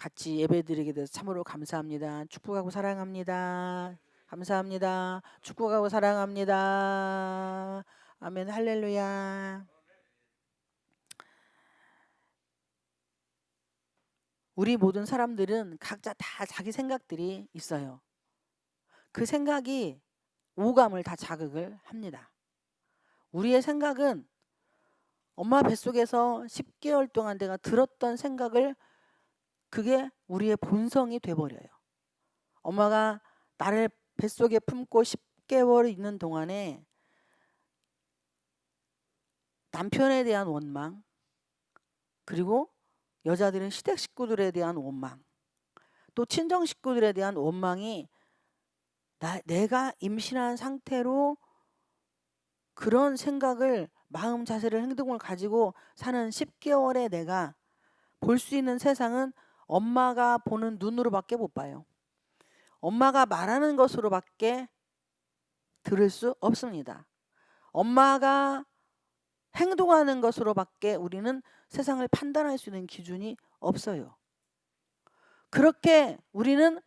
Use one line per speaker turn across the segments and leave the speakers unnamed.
같이 예배드리게 돼서 참으로 감사합니다. 축복하고 사랑합니다. 감사합니다. 축복하고 사랑합니다. 아멘. 할렐루야. 우리 모든 사람들은 각자 다 자기 생각들이 있어요. 그 생각이 오감을 다 자극을 합니다. 우리의 생각은 엄마 뱃속에서 10개월 동안 내가 들었던 생각을 그게 우리의 본성이 돼버려요. 엄마가 나를 뱃속에 품고 10개월 있는 동안에 남편에 대한 원망, 그리고 여자들은 시댁 식구들에 대한 원망, 또 친정 식구들에 대한 원망이 내가 임신한 상태로 그런 생각을 마음 자세를 행동을 가지고 사는 10개월에 내가 볼 수 있는 세상은 엄마가 보는 눈으로밖에 못 봐요. 엄마가 말하는 것으로밖에 들을 수 없습니다. 엄마가 행동하는 것으로밖에 우리는 세상을 판단할 수 있는 기준이 없어요. 그렇게 우리는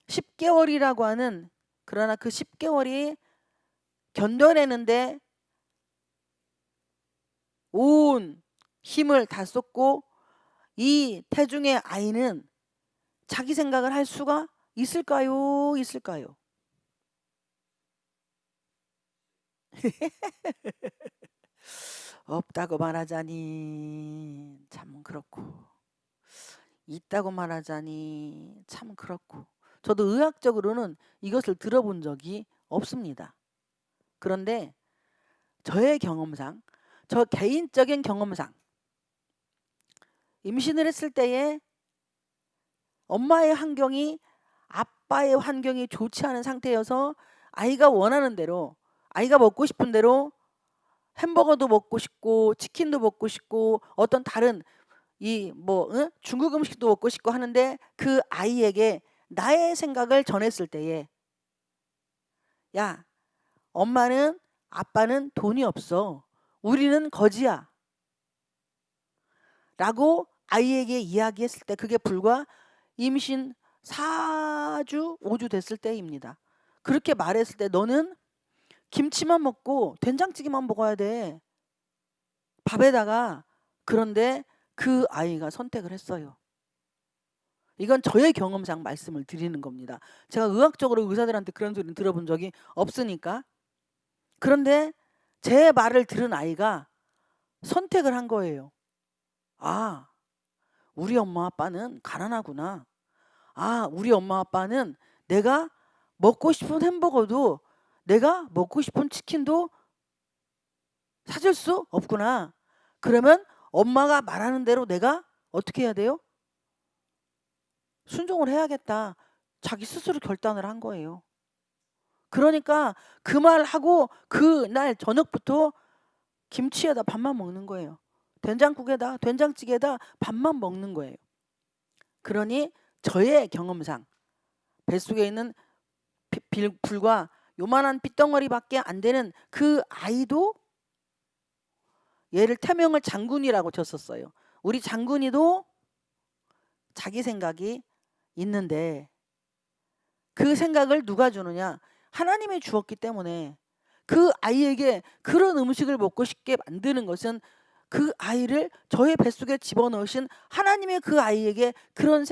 10개월이라고 하는, 그러나 그 10개월이 견뎌내는데 온 힘을 다 쏟고 이 태중의 아이는 자기 생각을 할 수가 있을까요? 있을까요? 없다고 말하자니 참 그렇고, 있다고 말하자니 참 그렇고. 저도 의학적으로는 이것을 들어본 적이 없습니다. 그런데 저의 경험상, 저 개인적인 경험상 임신을 했을 때에 엄마의 환경이 아빠의 환경이 좋지 않은 상태여서 아이가 원하는 대로, 아이가 먹고 싶은 대로 햄버거도 먹고 싶고 치킨도 먹고 싶고 어떤 다른 중국 음식도 먹고 싶고 하는데, 그 아이에게 나의 생각을 전했을 때에 야, 엄마는 아빠는 돈이 없어. 우리는 거지야. 라고 아이에게 이야기했을 때 그게 불과 임신 4주, 5주 됐을 때입니다. 그렇게 말했을 때 너는 김치만 먹고 된장찌개만 먹어야 돼. 밥에다가. 그런데 그 아이가 선택을 했어요. 이건 저의 경험상 말씀을 드리는 겁니다. 제가 의학적으로 의사들한테 그런 소리는 들어본 적이 없으니까. 그런데 제 말을 들은 아이가 선택을 한 거예요. 아, 우리 엄마 아빠는 가난하구나. 아, 우리 엄마 아빠는 내가 먹고 싶은 햄버거도, 내가 먹고 싶은 치킨도 사줄 수 없구나. 그러면 엄마가 말하는 대로 내가 어떻게 해야 돼요? 순종을 해야겠다. 자기 스스로 결단을 한 거예요. 그러니까 그 말하고 그날 저녁부터 김치에다 밥만 먹는 거예요. 된장국에다, 된장찌개에다 밥만 먹는 거예요. 그러니 저의 경험상 뱃속에 있는 불과 요만한 핏덩어리밖에 안 되는 그 아이도, 얘를 태명을 장군이라고 쳤었어요. 우리 장군이도 자기 생각이 있는데 그 생각을 누가 주느냐? 하나님이 주었기 때문에 그 아이에게 그런 음식을 먹고 싶게 만드는 것은 그 아이를 저의 뱃속에 집어넣으신 하나님의 그 아이에게 그런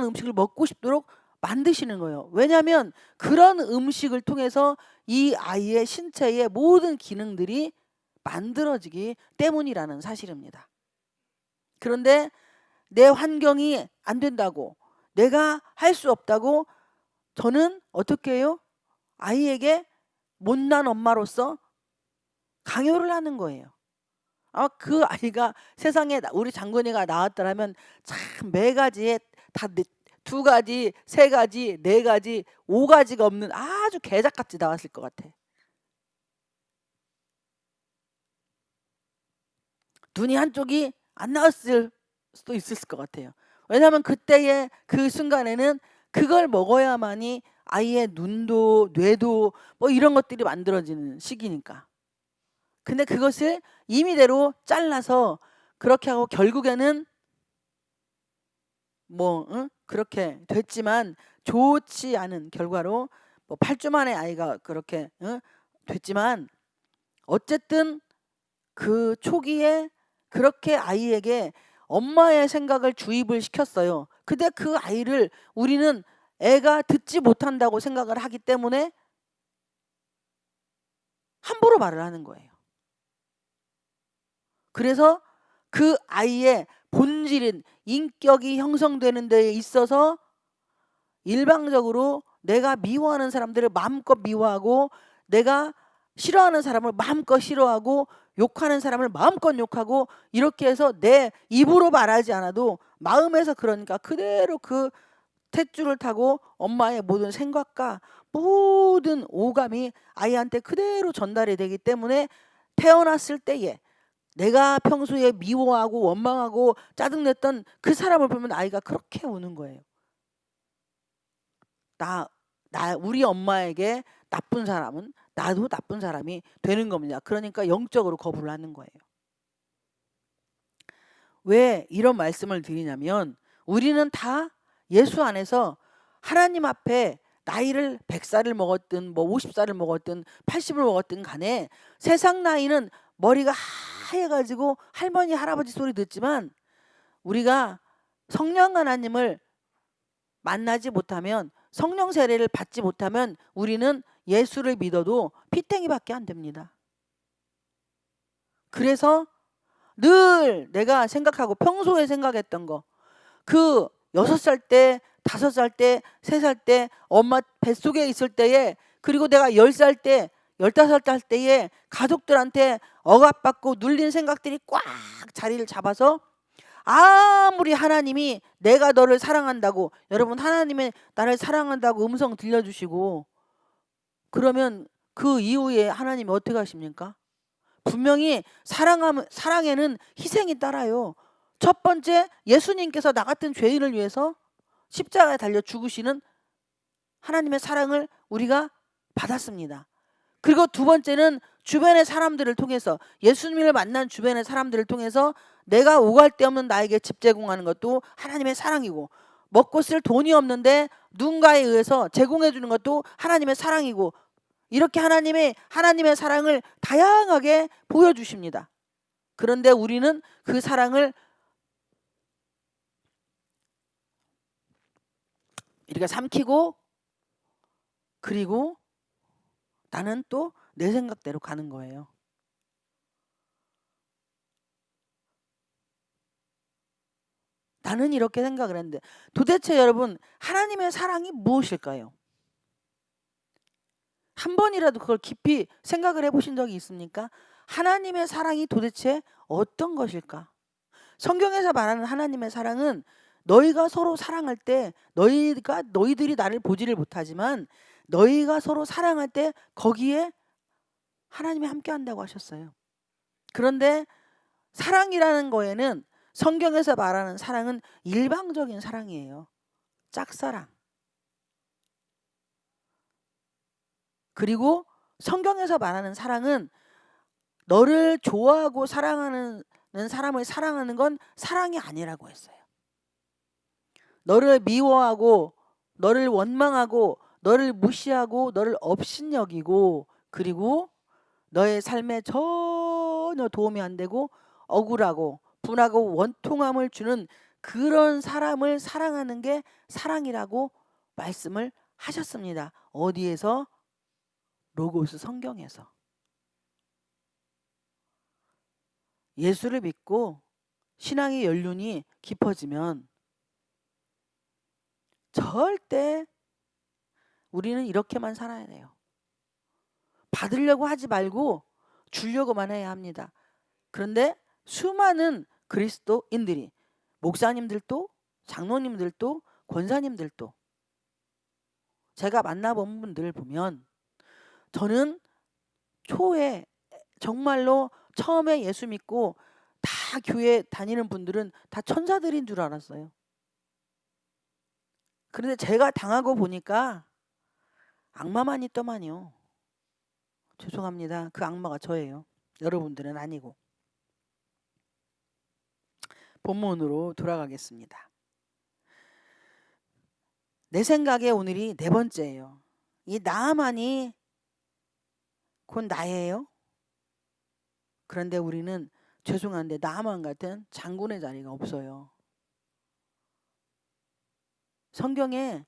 음식을 먹고 싶도록 만드시는 거예요. 왜냐하면 그런 음식을 통해서 이 아이의 신체의 모든 기능들이 만들어지기 때문이라는 사실입니다. 그런데 내 환경이 안 된다고, 내가 할 수 없다고 저는 어떻게 해요? 아이에게 못난 엄마로서 강요를 하는 거예요. 그 아이가 세상에 우리 장군이가 나왔더라면 참 매가지에 다 2가지, 3가지, 4가지, 5가지가 없는 아주 개작같이 나왔을 것 같아. 눈이 한쪽이 안 나왔을 수도 있을 것 같아요. 왜냐하면 그때의 그 순간에는 그걸 먹어야만이 아이의 눈도 뇌도 이런 것들이 만들어지는 시기니까. 근데 그것을 임의대로 잘라서 그렇게 하고 결국에는 뭐 그렇게 됐지만 좋지 않은 결과로 뭐 8주 만에 아이가 그렇게 됐지만 어쨌든 그 초기에 그렇게 아이에게 엄마의 생각을 주입을 시켰어요. 근데 그 아이를 우리는 애가 듣지 못한다고 생각을 하기 때문에 함부로 말을 하는 거예요. 그래서 그 아이의 본질인 인격이 형성되는 데에 있어서 일방적으로 내가 미워하는 사람들을 마음껏 미워하고 내가 싫어하는 사람을 마음껏 싫어하고 욕하는 사람을 마음껏 욕하고 이렇게 해서 내 입으로 말하지 않아도 마음에서 그러니까 그대로 그 탯줄을 타고 엄마의 모든 생각과 모든 오감이 아이한테 그대로 전달이 되기 때문에 태어났을 때에 내가 평소에 미워하고 원망하고 짜증냈던 그 사람을 보면 아이가 그렇게 우는 거예요. 우리 엄마에게 나쁜 사람은 나도 나쁜 사람이 되는 겁니다. 그러니까 영적으로 거부를 하는 거예요. 왜 이런 말씀을 드리냐면 우리는 다 예수 안에서 하나님 앞에 나이를 100살을 먹었든 뭐 50살을 먹었든 80을 먹었든 간에 세상 나이는 머리가 하얘가지고 할머니 할아버지 소리 듣지만 우리가 성령 하나님을 만나지 못하면 성령 세례를 받지 못하면 우리는 예수를 믿어도 피탱이밖에 안 됩니다. 그래서 늘 내가 생각하고 평소에 생각했던 거 그 6살 때 5살 때 3살 때 엄마 뱃속에 있을 때에 그리고 내가 10살 때 15살 때에 가족들한테 억압받고 눌린 생각들이 꽉 자리를 잡아서 아무리 하나님이 내가 너를 사랑한다고 여러분 하나님이 나를 사랑한다고 음성 들려주시고 그러면 그 이후에 하나님이 어떻게 하십니까? 분명히 사랑에는 희생이 따라요. 첫 번째 예수님께서 나 같은 죄인을 위해서 십자가에 달려 죽으시는 하나님의 사랑을 우리가 받았습니다. 그리고 두 번째는 주변의 사람들을 통해서 예수님을 만난 주변의 사람들을 통해서 내가 오갈 데 없는 나에게 집 제공하는 것도 하나님의 사랑이고 먹고 쓸 돈이 없는데 누군가에 의해서 제공해 주는 것도 하나님의 사랑이고 이렇게 하나님의 사랑을 다양하게 보여주십니다. 그런데 우리는 그 사랑을 이렇게 삼키고 그리고 나는 또 내 생각대로 가는 거예요. 나는 이렇게 생각을 했는데 도대체 여러분 하나님의 사랑이 무엇일까요? 한 번이라도 그걸 깊이 생각을 해보신 적이 있습니까? 하나님의 사랑이 도대체 어떤 것일까? 성경에서 말하는 하나님의 사랑은 너희가 서로 사랑할 때 너희들이 나를 보지를 못하지만 너희가 서로 사랑할 때 거기에 하나님이 함께 한다고 하셨어요. 그런데 사랑이라는 거에는 성경에서 말하는 사랑은 일방적인 사랑이에요. 짝사랑. 그리고 성경에서 말하는 사랑은 너를 좋아하고 사랑하는 사람을 사랑하는 건 사랑이 아니라고 했어요. 너를 미워하고 너를 원망하고 너를 무시하고 너를 업신여기고 그리고 너의 삶에 전혀 도움이 안 되고 억울하고 분하고 원통함을 주는 그런 사람을 사랑하는 게 사랑이라고 말씀을 하셨습니다. 어디에서? 로고스 성경에서. 예수를 믿고 신앙의 연륜이 깊어지면 절대 우리는 이렇게만 살아야 돼요. 받으려고 하지 말고 주려고만 해야 합니다. 그런데 수많은 그리스도인들이 목사님들도 장로님들도 권사님들도 제가 만나본 분들 보면 저는 초에 정말로 처음에 예수 믿고 다 교회 다니는 분들은 다 천사들인 줄 알았어요. 그런데 제가 당하고 보니까 악마만 있더만요. 죄송합니다. 그 악마가 저예요. 여러분들은 아니고. 본문으로 돌아가겠습니다. 내 생각에 오늘이 네 번째예요. 이 나아만이 곧 나예요. 그런데 우리는 죄송한데 나아만 같은 장군의 자리가 없어요. 성경에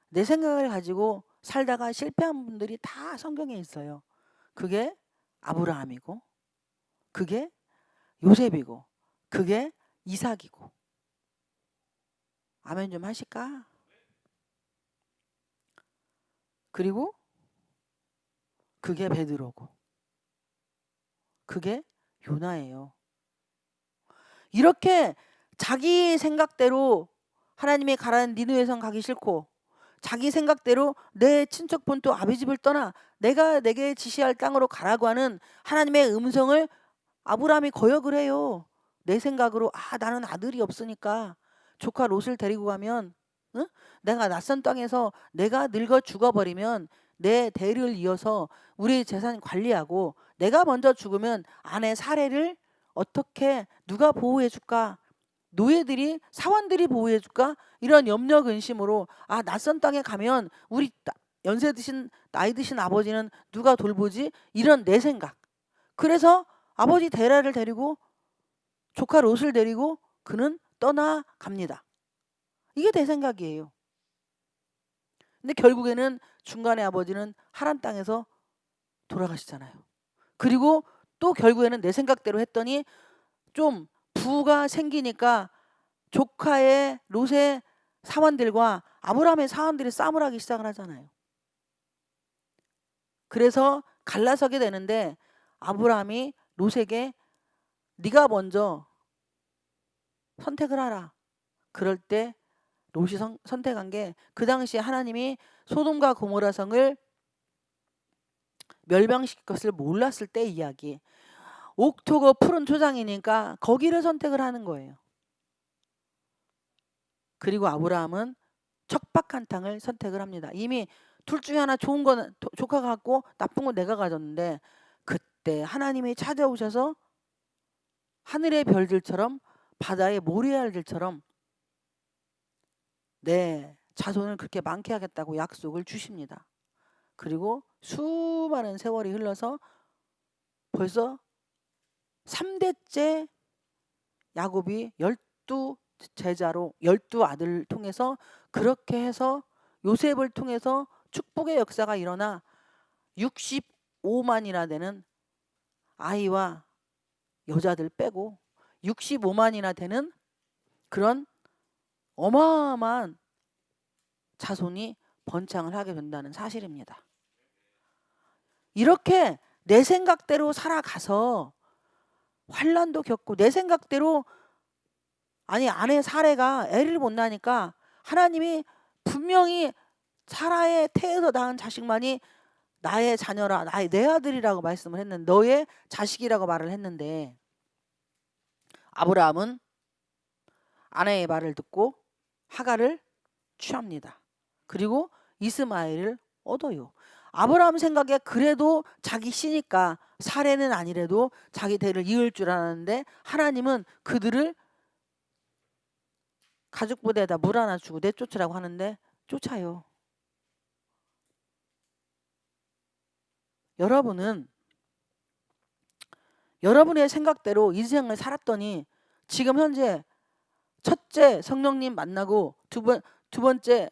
내 생각을 가지고 살다가 실패한 분들이 다 성경에 있어요. 그게 아브라함이고, 그게 요셉이고, 그게 이삭이고. 아멘 좀 하실까? 그리고 그게 베드로고, 그게 요나예요. 이렇게 자기 생각대로 하나님의 가라는 니느웨 성 가기 싫고, 자기 생각대로 내 친척 본토 아비 집을 떠나 내가 내게 지시할 땅으로 가라고 하는 하나님의 음성을 아브라함이 거역을 해요. 내 생각으로 나는 아들이 없으니까 조카 롯을 데리고 가면 내가 낯선 땅에서 내가 늙어 죽어버리면 내 대를 이어서 우리 재산 관리하고 내가 먼저 죽으면 아내 사례를 어떻게 누가 보호해 줄까? 노예들이 사원들이 보호해 줄까? 이런 염려 근심으로 낯선 땅에 가면 우리 연세 드신 나이 드신 아버지는 누가 돌보지? 이런 내 생각. 그래서 아버지 데라를 데리고 조카 롯을 데리고 그는 떠나갑니다. 이게 내 생각이에요. 근데 결국에는 중간에 아버지는 하란 땅에서 돌아가시잖아요. 그리고 또 결국에는 내 생각대로 했더니 좀 부가 생기니까 조카의 롯의 사원들과 아브라함의 사원들이 싸움을 하기 시작을 하잖아요. 그래서 갈라서게 되는데 아브라함이 롯에게 네가 먼저 선택을 하라. 그럴 때 롯이 선택한 게 그 당시에 하나님이 소돔과 고모라 성을 멸망시킬 것을 몰랐을 때 이야기. 옥토고 푸른 초장이니까 거기를 선택을 하는 거예요. 그리고 아브라함은 척박한 땅을 선택을 합니다. 이미 둘 중에 하나 좋은 건 조카가 갖고 나쁜 건 내가 가졌는데 그때 하나님이 찾아오셔서 하늘의 별들처럼 바다의 모래알들처럼 내 자손을 그렇게 많게 하겠다고 약속을 주십니다. 그리고 수많은 세월이 흘러서 벌써 3대째 야곱이 12제자로 12아들을 통해서 그렇게 해서 요셉을 통해서 축복의 역사가 일어나 65만이나 되는 아이와 여자들 빼고 65만이나 되는 그런 어마어마한 자손이 번창을 하게 된다는 사실입니다. 이렇게 내 생각대로 살아가서 환난도 겪고 내 생각대로 아내 사례가 애를 못 낳으니까 하나님이 분명히 사라의 태에서 낳은 자식만이 나의 자녀라 내 아들이라고 말씀을 했는데 너의 자식이라고 말을 했는데 아브라함은 아내의 말을 듣고 하갈을 취합니다. 그리고 이스마엘을 얻어요. 아브라함 생각에 그래도 자기 씨니까 사례는 아니래도 자기 대를 이을 줄 알았는데 하나님은 그들을 가죽 부대에다 물 하나 주고 내쫓으라고 하는데 쫓아요. 여러분은 여러분의 생각대로 인생을 살았더니 지금 현재 첫째 성령님 만나고 두 번째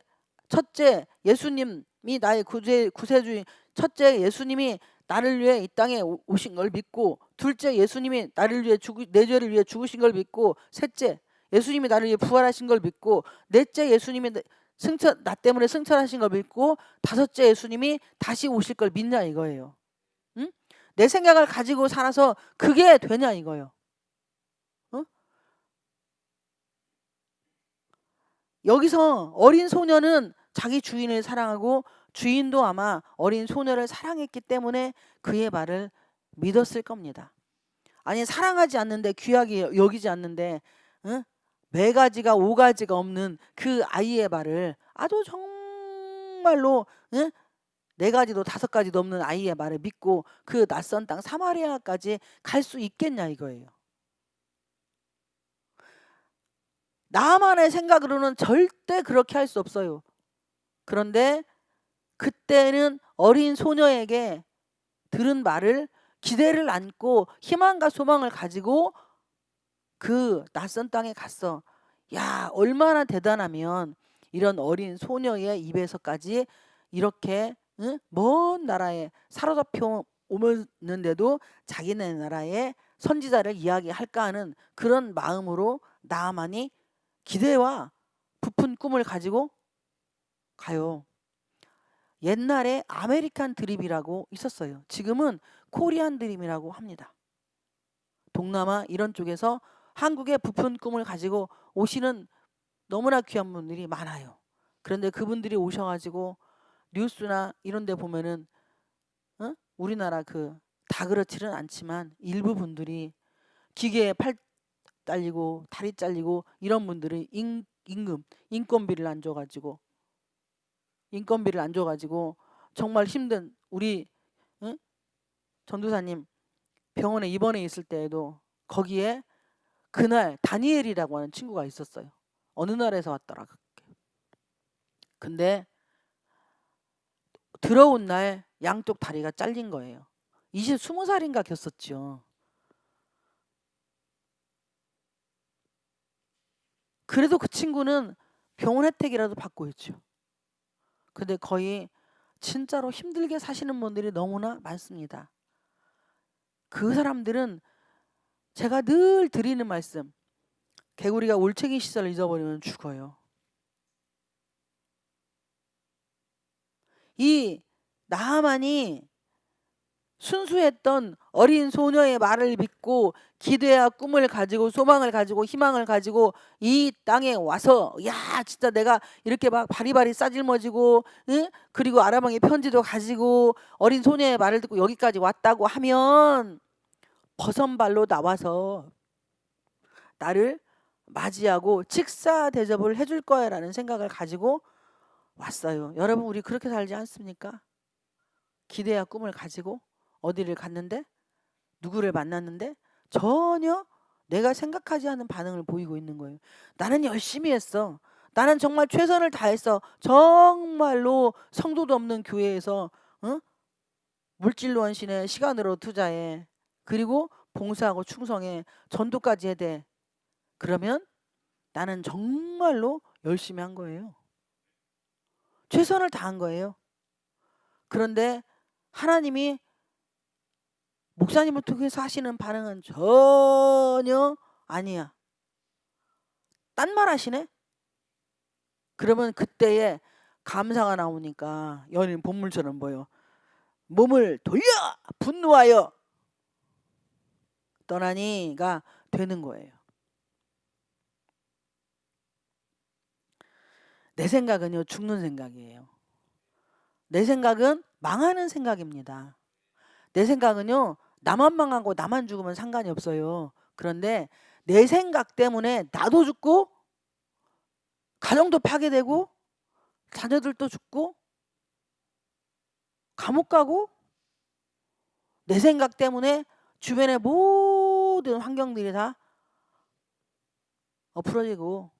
첫째 예수님이 나의 구세주인 첫째 예수님이 나를 위해 이 땅에 오신 걸 믿고 둘째 예수님이 나를 위해 내 죄를 위해 죽으신 걸 믿고 셋째 예수님이 나를 위해 부활하신 걸 믿고 넷째 예수님이 나 때문에 승천하신 걸 믿고 다섯째 예수님이 다시 오실 걸 믿냐 이거예요. 응? 내 생각을 가지고 살아서 그게 되냐 이거예요. 여기서 어린 소녀는 자기 주인을 사랑하고 주인도 아마 어린 소녀를 사랑했기 때문에 그의 말을 믿었을 겁니다. 아니 사랑하지 않는데 귀하게 여기지 않는데 네 가지가 없는 그 아이의 말을 아주 정말로 네 가지도 다섯 가지도 없는 아이의 말을 믿고 그 낯선 땅 사마리아까지 갈 수 있겠냐 이거예요. 나만의 생각으로는 절대 그렇게 할 수 없어요. 그런데 그때는 어린 소녀에게 들은 말을 기대를 안고 희망과 소망을 가지고 그 낯선 땅에 갔어. 야, 얼마나 대단하면 이런 어린 소녀의 입에서까지 이렇게 응? 먼 나라에 사로잡혀 오는데도 자기네 나라의 선지자를 이야기할까 하는 그런 마음으로 나아만이 기대와 부푼 꿈을 가지고 가요. 옛날에 아메리칸 드림이라고 있었어요. 지금은 코리안 드림이라고 합니다. 동남아 이런 쪽에서 한국의 부푼 꿈을 가지고 오시는 너무나 귀한 분들이 많아요. 그런데 그분들이 오셔가지고 뉴스나 이런 데 보면은 우리나라 다 그렇지는 않지만 일부 분들이 기계에 팔 잘리고 다리 잘리고 이런 분들이 인건비를 안 줘가지고 정말 힘든 우리 응? 전도사님 병원에 입원해 있을 때에도 거기에 그날 다니엘이라고 하는 친구가 있었어요. 어느 나라에서 왔더라. 근데 들어온 날 양쪽 다리가 잘린 거예요. 20살인가 겼었죠. 그래도 그 친구는 병원 혜택이라도 받고 있죠. 근데 거의 진짜로 힘들게 사시는 분들이 너무나 많습니다. 그 사람들은 제가 늘 드리는 말씀, 개구리가 올챙이 시설을 잊어버리면 죽어요. 이 나하만이 순수했던 어린 소녀의 말을 믿고 기대와 꿈을 가지고 소망을 가지고 희망을 가지고 이 땅에 와서 야 진짜 내가 이렇게 막 바리바리 싸질머지고 응? 그리고 아람왕의 편지도 가지고 어린 소녀의 말을 듣고 여기까지 왔다고 하면 버선발로 나와서 나를 맞이하고 직사 대접을 해줄 거야라는 생각을 가지고 왔어요. 여러분 우리 그렇게 살지 않습니까? 기대와 꿈을 가지고 어디를 갔는데 누구를 만났는데 전혀 내가 생각하지 않은 반응을 보이고 있는 거예요. 나는 열심히 했어. 나는 정말 최선을 다했어. 정말로 성도도 없는 교회에서 물질로 헌신해 시간으로 투자해. 그리고 봉사하고 충성해. 전도까지 해야 돼. 그러면 나는 정말로 열심히 한 거예요. 최선을 다한 거예요. 그런데 하나님이 목사님을 통해서 하시는 반응은 전혀 아니야. 딴 말 하시네? 그러면 그때에 감사가 나오니까 연인 본물처럼 보여. 몸을 돌려 분노하여 떠나니가 되는 거예요. 내 생각은요 죽는 생각이에요. 내 생각은 망하는 생각입니다. 내 생각은요 나만 망하고 나만 죽으면 상관이 없어요. 그런데 내 생각 때문에 나도 죽고 가정도 파괴되고 자녀들도 죽고 감옥 가고 내 생각 때문에 주변의 모든 환경들이 다 엎어지고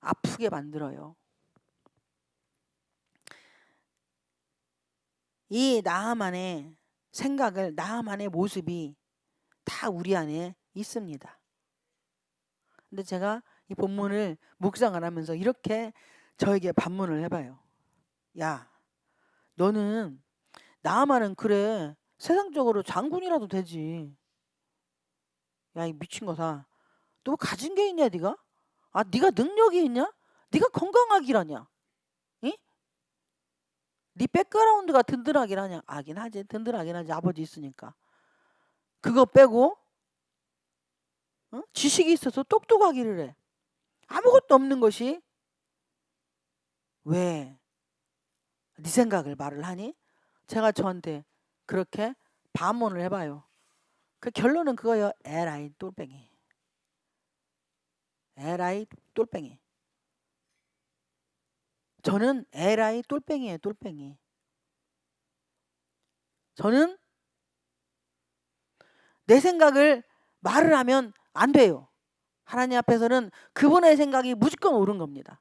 아프게 만들어요. 이 나하만의 생각을 나하만의 모습이 다 우리 안에 있습니다. 근데 제가 이 본문을 묵상을 하면서 이렇게 저에게 반문을 해봐요. 야, 너는 나하만은 그래 세상적으로 장군이라도 되지. 야, 이 미친 거다. 너 가진 게 있냐 네가? 아, 네가 능력이 있냐? 네가 건강하기라냐? 응? 네 백그라운드가 든든하긴 하냐? 하긴 하지. 든든하긴 하지. 아버지 있으니까. 그거 빼고 지식이 있어서 똑똑하기를 해. 아무것도 없는 것이 왜 네 생각을 말을 하니? 제가 저한테 그렇게 반문을 해봐요. 그 결론은 그거예요. 에라이 똘뱅이. 에라이 똘뱅이. 저는 에라이 똘뱅이에요. 똘뱅이. 저는 내 생각을 말을 하면 안 돼요. 하나님 앞에서는 그분의 생각이 무조건 옳은 겁니다.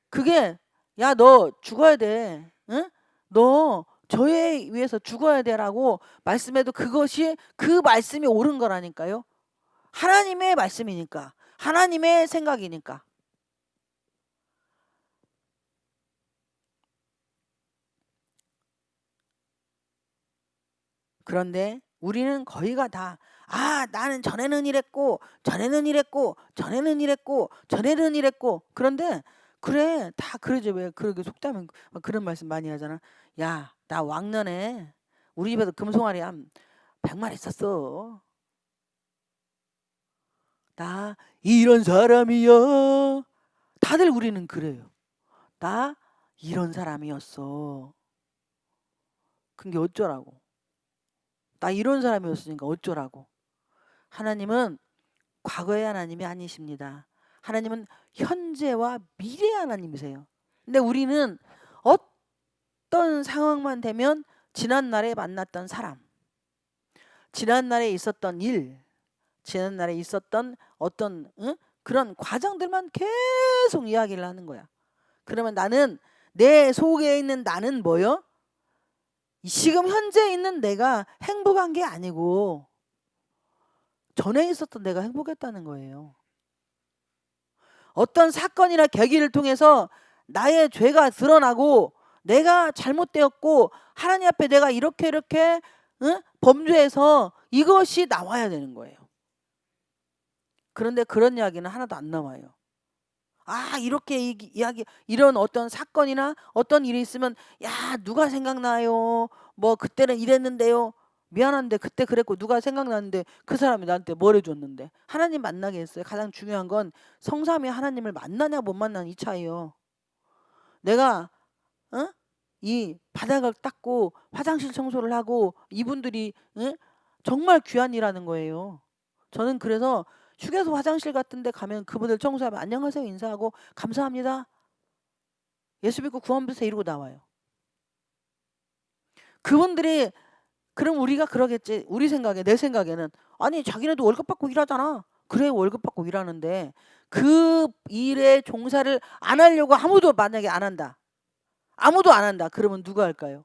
그게 야, 너 죽어야 돼. 응? 너 저에 위해서 죽어야 돼라고 말씀해도 그것이 그 말씀이 옳은 거라니까요. 하나님의 말씀이니까. 하나님의 생각이니까. 그런데 우리는 거의가 다 나는 전에는 이랬고 전에는 이랬고 전에는 이랬고 전에는 이랬고 그런데 그래 다 그러지 왜 그렇게 속담은 그런 말씀 많이 하잖아. 야, 나 왕년에 우리 집에도 금송아리 한 100마리 있었어. 나 이런 사람이야. 다들 우리는 그래요. 나 이런 사람이었어. 그게 어쩌라고. 나 이런 사람이었으니까 어쩌라고. 하나님은 과거의 하나님이 아니십니다. 하나님은 현재와 미래의 하나님이세요. 근데 우리는 어떤 상황만 되면 지난날에 만났던 사람, 지난날에 있었던 일, 지난날에 있었던 어떤 그런 과정들만 계속 이야기를 하는 거야. 그러면 나는 내 속에 있는 나는 뭐요? 지금 현재 있는 내가 행복한 게 아니고 전에 있었던 내가 행복했다는 거예요. 어떤 사건이나 계기를 통해서 나의 죄가 드러나고 내가 잘못되었고 하나님 앞에 내가 이렇게 범죄해서 이것이 나와야 되는 거예요. 그런데 그런 이야기는 하나도 안 나와요. 이렇게 이야기 이런 어떤 사건이나 어떤 일이 있으면 야, 누가 생각나요? 뭐 그때는 이랬는데요. 미안한데 그때 그랬고 누가 생각나는데 그 사람이 나한테 뭘 해줬는데. 하나님 만나게 했어요. 가장 중요한 건 성삼위 하나님을 만나냐 못 만나냐 이 차이요. 내가 이 바닥을 닦고 화장실 청소를 하고 이분들이 정말 귀한 일하는 거예요. 저는 그래서 휴게소 화장실 같은 데 가면 그분들 청소하면 안녕하세요 인사하고 감사합니다. 예수 믿고 구원 받으세요 이러고 나와요. 그분들이 그럼 우리가 그러겠지. 우리 생각에 내 생각에는 아니 자기네도 월급 받고 일하잖아. 그래 월급 받고 일하는데 그 일에 종사를 안 하려고 아무도 만약에 안 한다. 아무도 안 한다. 그러면 누가 할까요?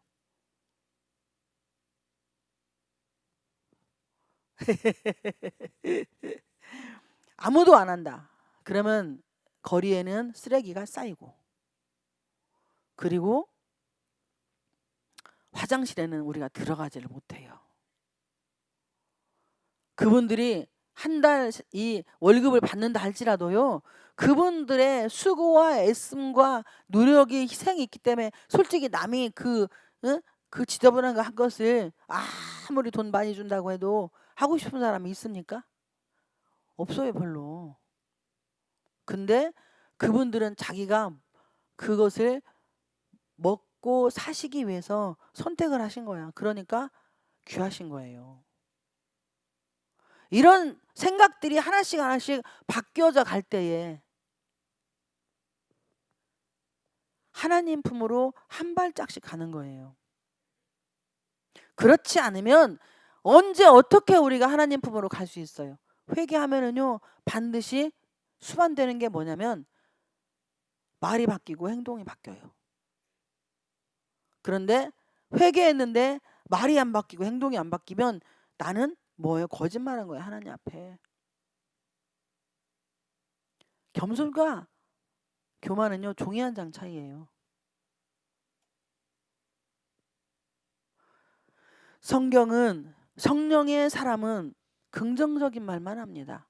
아무도 안 한다. 그러면 거리에는 쓰레기가 쌓이고 그리고 화장실에는 우리가 들어가지를 못해요. 그분들이 한 달 이 월급을 받는다 할지라도요. 그분들의 수고와 애씀과 노력이 희생이 있기 때문에 솔직히 남이 그 지저분한 거 한 것을 아무리 돈 많이 준다고 해도 하고 싶은 사람이 있습니까? 없어요 별로. 근데 그분들은 자기가 그것을 먹고 사시기 위해서 선택을 하신 거야. 그러니까 귀하신 거예요. 이런 생각들이 하나씩 하나씩 바뀌어져 갈 때에 하나님 품으로 한 발짝씩 가는 거예요. 그렇지 않으면 언제 어떻게 우리가 하나님 품으로 갈 수 있어요? 회개하면은요 반드시 수반되는 게 뭐냐면 말이 바뀌고 행동이 바뀌어요. 그런데 회개했는데 말이 안 바뀌고 행동이 안 바뀌면 나는 뭐예요? 거짓말한 거예요 하나님 앞에. 겸손과 교만은요 종이 한 장 차이예요. 성경은 성령의 사람은 긍정적인 말만 합니다.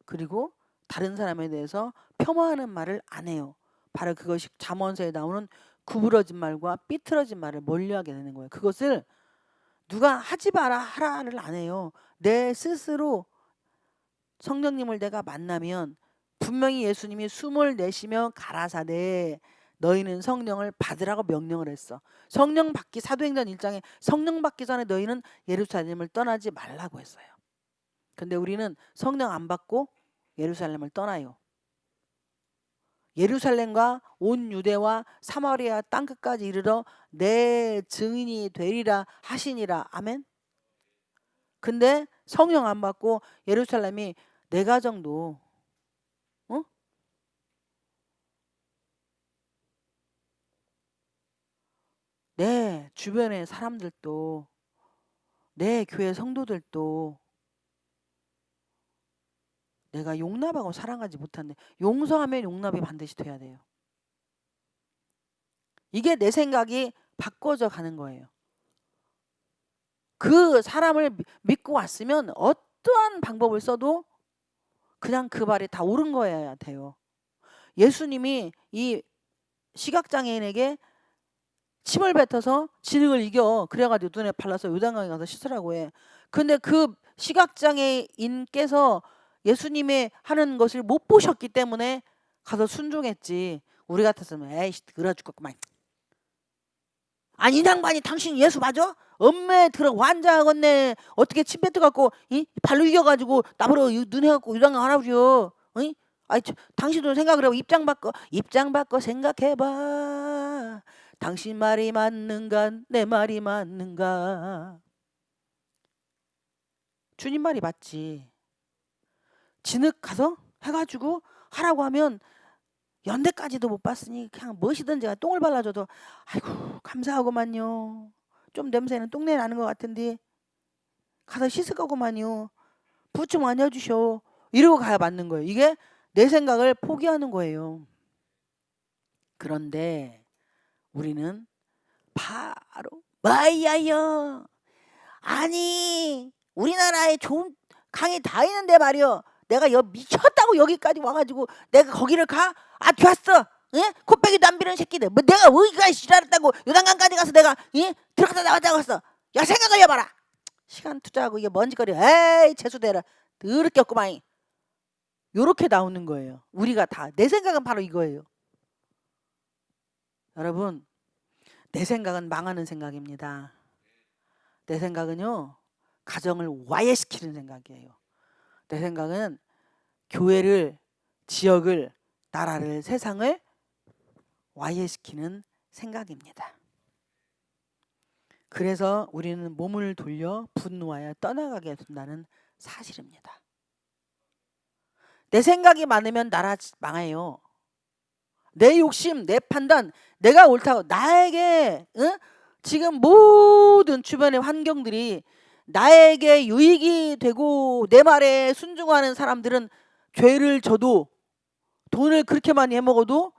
그리고 다른 사람에 대해서 폄하하는 말을 안 해요. 바로 그것이 잠언서에 나오는 구부러진 말과 삐뚤어진 말을 멀리하게 되는 거예요. 그것을 누가 하지 마라 하라를 안 해요. 내 스스로 성령님을 내가 만나면 분명히 예수님이 숨을 내쉬며 가라사대 너희는 성령을 받으라고 명령을 했어. 성령 받기 사도행전 1장에 성령 받기 전에 너희는 예루살렘을 떠나지 말라고 했어요. 근데 우리는 성령 안 받고 예루살렘을 떠나요. 예루살렘과 온 유대와 사마리아 땅끝까지 이르러 내 증인이 되리라 하시니라. 아멘. 근데 성령 안 받고 예루살렘이 내 가정도 어? 내 주변의 사람들도 내 교회 성도들도 내가 용납하고 사랑하지 못하는데 용서하면 용납이 반드시 돼야 돼요. 이게 내 생각이 바꿔져 가는 거예요. 그 사람을 믿고 왔으면 어떠한 방법을 써도 그냥 그 말이 다 옳은 거여야 돼요. 예수님이 이 시각장애인에게 침을 뱉어서 지능을 이겨 그래가지고 눈에 발라서 요단강에 가서 씻으라고 해. 근데 그 시각장애인께서 예수님의 하는 것을 못 보셨기 때문에 가서 순종했지. 우리 같았으면 에이씨 더러 죽겠구만. 아니 이 양반이 당신 예수 맞아? 엄매 들어 환장하겠네. 어떻게 침 뱉어갖고 발로 이겨가지고 나보러 눈 해갖고 요단강 하라고요. 아이 당신도 생각을 해봐. 입장 바꿔 생각해봐. 당신 말이 맞는가 내 말이 맞는가. 주님 말이 맞지. 진흙 가서 해가지고 하라고 하면 연대까지도 못 봤으니 그냥 무엇이든 제가 똥을 발라줘도 아이고 감사하고만요. 좀 냄새는 똥내 나는 것 같은데 가서 씻을 거구만요. 부좀 안아주셔. 이러고 가야 맞는 거예요. 이게 내 생각을 포기하는 거예요. 그런데 우리는 바로 마이야요. 아니 우리나라에 좋은 강이 다 있는데 말이요. 내가 미쳤다고 여기까지 와가지고 내가 거기를 가? 아 좋았어. 예? 코빼기도 안 비는 새끼들. 뭐 내가 어디가 싫어했다고 요단강까지 가서 내가 들어갔다 나왔다고 했어. 야 생각을 해봐라. 시간 투자하고 이게 먼지거리. 에이 재수대라. 더럽게 없구만. 요렇게 나오는 거예요. 우리가 다. 내 생각은 바로 이거예요. 여러분 내 생각은 망하는 생각입니다. 내 생각은요 가정을 와해시키는 생각이에요. 내 생각은 교회를, 지역을, 나라를, 세상을 와해시키는 생각입니다. 그래서 우리는 몸을 돌려 분노하여 떠나가게 된다는 사실입니다. 내 생각이 많으면 나라 망해요. 내 욕심, 내 판단, 내가 옳다고 나에게 지금 모든 주변의 환경들이 나에게 유익이 되고 내 말에 순종하는 사람들은 죄를 져도 돈을 그렇게 많이 해먹어도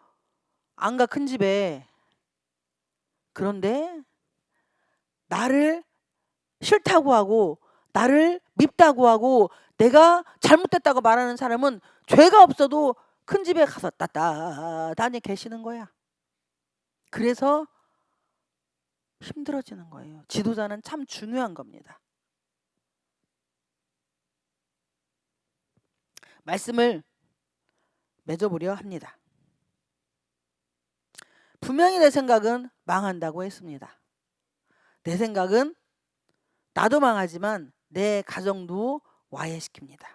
안 가 큰 집에. 그런데 나를 싫다고 하고 나를 밉다고 하고 내가 잘못됐다고 말하는 사람은 죄가 없어도 큰 집에 가서 따뜻하게 계시는 거야. 그래서 힘들어지는 거예요. 지도자는 참 중요한 겁니다. 말씀을 맺어보려 합니다. 분명히 내 생각은 망한다고 했습니다. 내 생각은 나도 망하지만 내 가정도 와해시킵니다.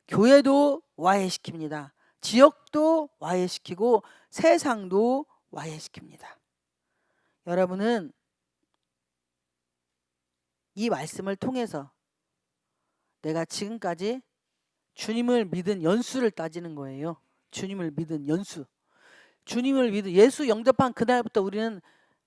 교회도 와해시킵니다. 지역도 와해시키고 세상도 와해시킵니다. 여러분은 이 말씀을 통해서 내가 지금까지 주님을 믿은 연수를 따지는 거예요. 주님을 믿은 연수. 주님을 믿은 예수 영접한 그날부터 우리는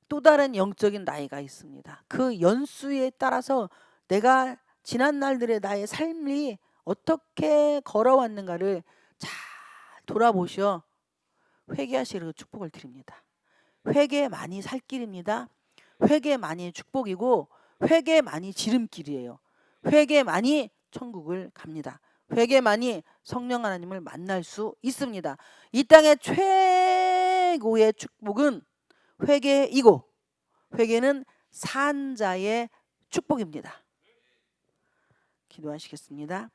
또 다른 영적인 나이가 있습니다. 그 연수에 따라서 내가 지난 날들의 나의 삶이 어떻게 걸어왔는가를 잘 돌아보셔 회개하시는 축복을 드립니다. 회개만이 살 길입니다. 회개만이 축복이고 회개만이 지름길이에요. 회개만이 천국을 갑니다. 회개만이 성령 하나님을 만날 수 있습니다. 이 땅의 최고의 축복은 회개이고 회개는 산 자의 축복입니다. 기도하시겠습니다.